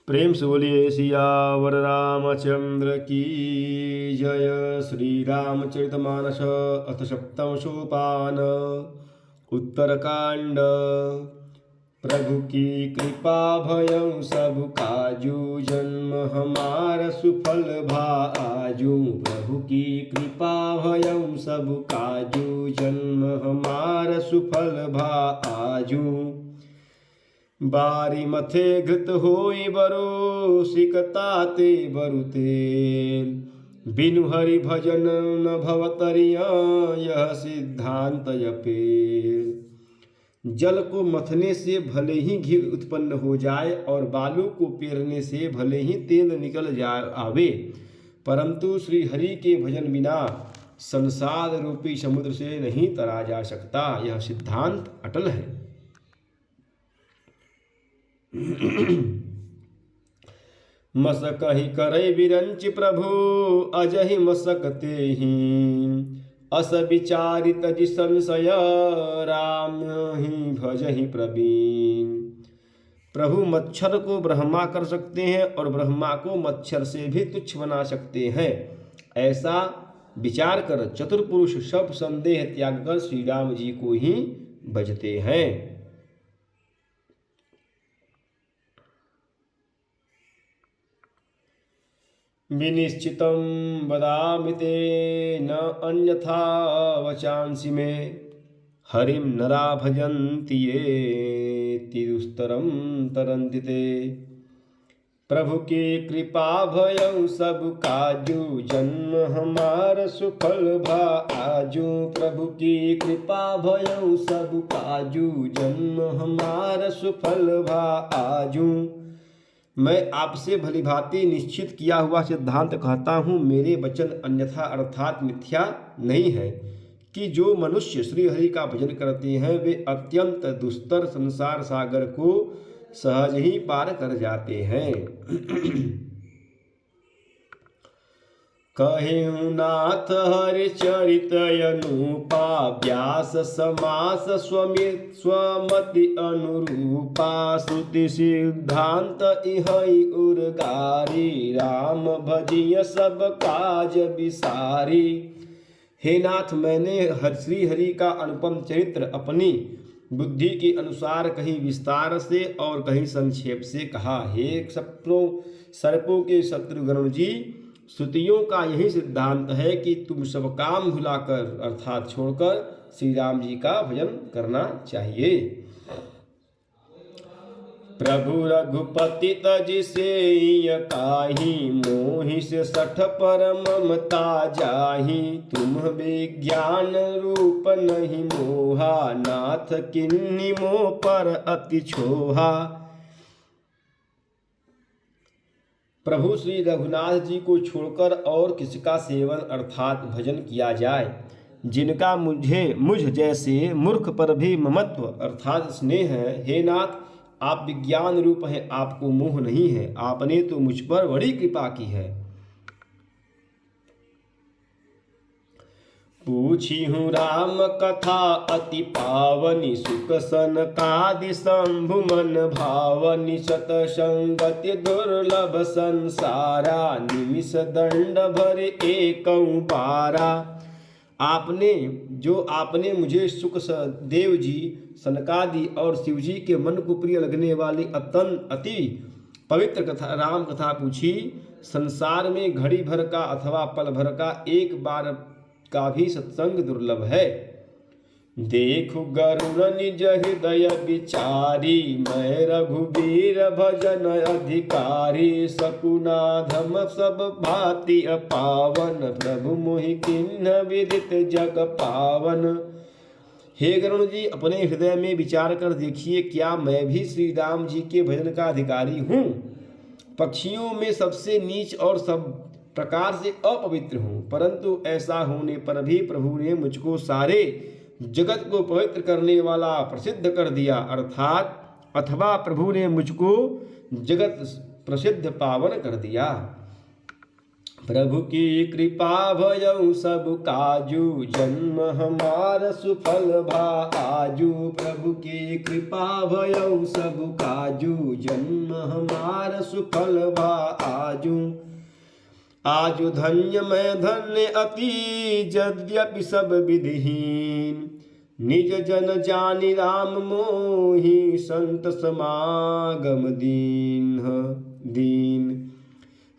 प्रेम से बोलिए सियावर रामचंद्र की जय। श्री रामचरितमानस अथ सप्तम सोपान। उत्तरकांड। प्रभु की कृपा भयं सब काजू, जन्म हमार सुफल भाजू। प्रभु की कृपा भयं सब काजू, जन्म हमार सुफल भाजू। बारी मथे घृत होई बरो, सिकताते बरुतेल। बिनु हरि भजन न भवतरिया, यह सिद्धांत यपेल। जल को मथने से भले ही घी उत्पन्न हो जाए और बालू को पेरने से भले ही तेल निकल जाए आवे, परंतु श्री हरि के भजन बिना संसार रूपी समुद्र से नहीं तरा जा सकता। यह सिद्धांत अटल है। मसकहि करई बिरंचि प्रभु, अजहि मसकते ही। अस विचारित जि संशय, राम ही भजहि प्रवीण। प्रभु मच्छर को ब्रह्मा कर सकते हैं और ब्रह्मा को मच्छर से भी तुच्छ बना सकते हैं। ऐसा विचार कर चतुर पुरुष सब संदेह त्याग कर श्री राम जी को ही भजते हैं। विनिश्चितं वदामि ते, न अन्यथा वचांसि मे। हरिं नरा भजन्ति ये, तिदुस्तरं तरन्ति ते। प्रभु की कृपा भयं सब काजू, जन्म हमार सुफल भाजू। प्रभु की कृपा भयं सब काजू, जन्म हमार सुफल भाजू। मैं आपसे भलीभांति निश्चित किया हुआ सिद्धांत कहता हूँ। मेरे वचन अन्यथा अर्थात मिथ्या नहीं है कि जो मनुष्य श्री हरि का भजन करते हैं वे अत्यंत दुस्तर संसार सागर को सहज ही पार कर जाते हैं। कहें नाथ हरिचरित अनुपा, व्यास समास स्वमति अनुरूपा। श्रुति सिद्धांत इहै उर्गारी, राम भजिय सब काज विसारी। हे नाथ, मैंने श्री हरि का अनुपम चरित्र अपनी बुद्धि के अनुसार कहीं विस्तार से और कहीं संक्षेप से कहा। हे सर्पों के शत्रुघ्न जी, श्रुतियों का यही सिद्धांत है कि तुम सब काम भुलाकर अर्थात छोड़कर श्री राम जी का भजन करना चाहिए। प्रभु रघुपति तजि सेई काही, मोहि से सठ पर ममता जाही। तुम विज्ञान रूप नहीं मोहा, नाथ किन्नी मोह पर अति छोहा। प्रभु श्री रघुनाथ जी को छोड़कर और किसका सेवन अर्थात भजन किया जाए, जिनका मुझ जैसे मूर्ख पर भी ममत्व अर्थात स्नेह है। हे नाथ, आप विज्ञान रूप हैं, आपको मोह नहीं है। आपने तो मुझ पर बड़ी कृपा की है। पूछी हूँ राम कथा अति पावनी, सुख सनकादि शंभु मन भावनी। सतसंगति दुर्लभ संसारा, निमिष दंड भर एकौ पारा। आपने मुझे सुख देव जी, सनकादि और शिव जी के मन को प्रिय लगने वाली अति पवित्र कथा राम कथा पूछी। संसार में घड़ी भर का अथवा पल भर का एक बार का भी सत्संग दुर्लभ है। देखु गरुड़ निज हृदय विचारी, मैं रघुबीर भजन अधिकारी। सकुनाधम सब भांति अपावन, प्रभु मोहि किन्ह विदित जग पावन। हे गरुड़ जी, अपने हृदय में विचार कर देखिए, क्या मैं भी श्री राम जी के भजन का अधिकारी हूँ? पक्षियों में सबसे नीच और सब प्रकार से अपवित्र हूँ, परंतु ऐसा होने पर भी प्रभु ने मुझको सारे जगत को पवित्र करने वाला प्रसिद्ध कर दिया। अथवा प्रभु ने मुझको जगत प्रसिद्ध पावन कर दिया। प्रभु की कृपा भयउ सब काजू, जन्म हमार सुफल भा आजू। प्रभु की कृपा भयउ सब काजू, जन्म हमार सुफल भा आजू। आजु धन्य मैं धन्य अति, यद्यपि सब विधिहीन। निज जन जानि राम मोहि, संत समागम दीन।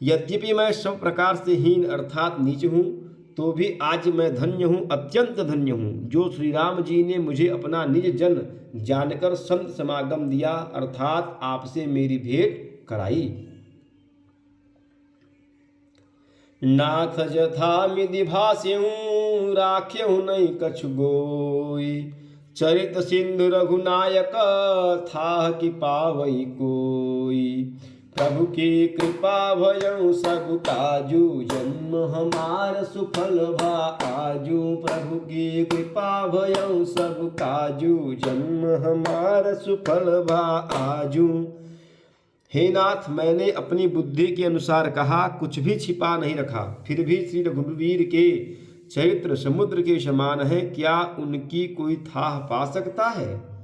यद्यपि मैं सब प्रकार से हीन अर्थात नीच हूँ, तो भी आज मैं धन्य हूँ, अत्यंत धन्य हूँ, जो श्री राम जी ने मुझे अपना निज जन जानकर संत समागम दिया, अर्थात आपसे मेरी भेंट कराई। नाथ जथा मिधि भास्यहूँ, राख्यहूँ नहीं कछु गोई। चरित सिंधु रघुनायक, थाह कि पावई कोई। प्रभु की कृपा भयउ सब काजू, जन्म हमार सुफल भा आजू। प्रभु की कृपा भयउ सब काजू, जन्म हमार सुफल भा आजू। हे नाथ, मैंने अपनी बुद्धि के अनुसार कहा, कुछ भी छिपा नहीं रखा। फिर भी श्री रघुवीर के चरित्र समुद्र के समान है, क्या उनकी कोई थाह पा सकता है।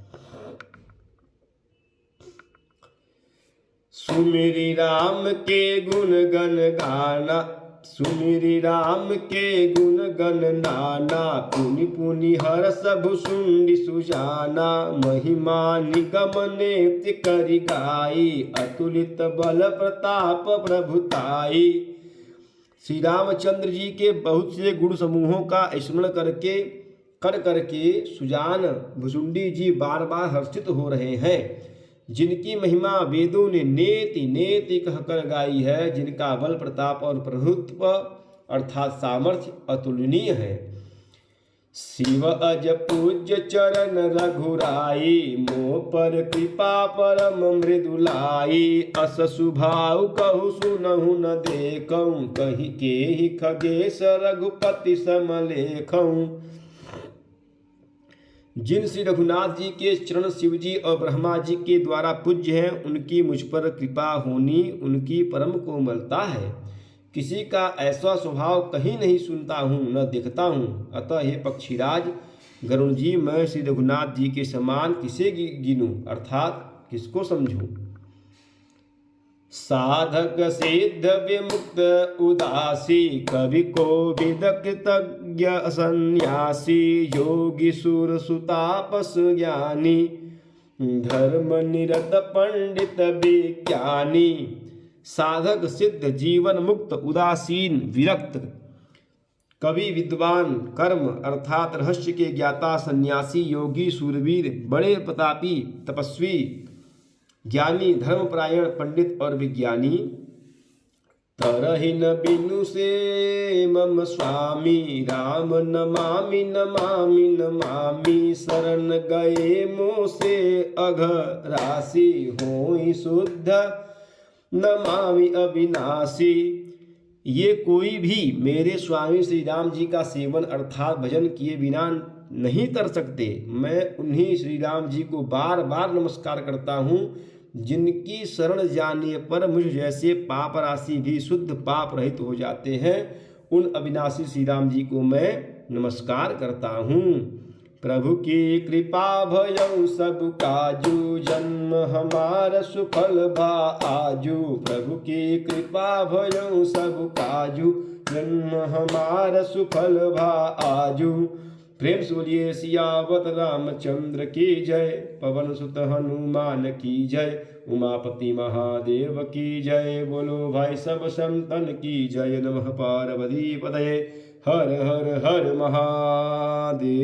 सुमिरि राम के गुण गण गाना, सुमिरि राम के गुण गण नाना। पुनि पुनि हर्ष भुसुंडि सुजाना, महिमा निगम नेत्य करि गाई। अतुलित बल प्रताप प्रभुताई। श्री रामचंद्र जी के बहुत से गुण समूहों का स्मरण करके सुजान भुसुंडी जी बार बार हर्षित हो रहे हैं, जिनकी महिमा वेदों ने नेति नेति कहकर गाई है, जिनका बल प्रताप और प्रभुत्व अर्थात सामर्थ्य अतुलनीय है। शिव अज पूज्य चरण रघुराई, मोह पर कृपा परम मृदुलाई। अस सुभाव कहु सुनहु न देखऊँ, कहि केहि खगेश रघुपति समलेखऊँ। जिन श्री रघुनाथ जी के चरण शिव जी और ब्रह्मा जी के द्वारा पूज्य हैं, उनकी मुझ पर कृपा होनी उनकी परम कोमलता है। किसी का ऐसा स्वभाव कहीं नहीं सुनता हूँ न देखता हूँ। अतः हे पक्षीराज गरुण जी, मैं श्री रघुनाथ जी के समान किसे गिनूं अर्थात किसको समझूं। साधक सिद्ध विमुक्त उदासी, कवि कोविद कृतज्ञ सन्यासी। योगी सुर सुतापस ज्ञानी, धर्म निरत पंडित विज्ञानी। साधक सिद्ध जीवन मुक्त उदासीन विरक्त, कवि विद्वान कर्म अर्थात रहस्य के ज्ञाता सन्यासी योगी सूरवीर बड़े प्रतापी तपस्वी ज्ञानी धर्मपरायण पंडित और विज्ञानी। तरहि न बिनु से मम स्वामी, राम नमामि नमामि नमामि। शरण गए मोह से अघरासी, होई शुद्ध नमामि अविनाशी। ये कोई भी मेरे स्वामी श्री राम जी का सेवन अर्थात भजन किए बिना नहीं तर सकते। मैं उन्हीं श्री राम जी को बार बार नमस्कार करता हूँ, जिनकी शरण जाने पर मुझ जैसे पाप राशि भी शुद्ध पाप रहित हो जाते हैं। उन अविनाशी श्री राम जी को मैं नमस्कार करता हूँ। प्रभु की कृपा भयउ सब काजू, जन्म हमार सुफल भा आजू। प्रभु की कृपा भयउ सब काजू, जन्म हमार सुफल भा आजू। प्रेम से बोलिए सियावत रामचंद्र की जय, पवन सुत हनुमान की जय, उमापति महादेव की जय। बोलो भाई सब संतन की जय। नमः पार्वती पतये, हर हर हर महादेव।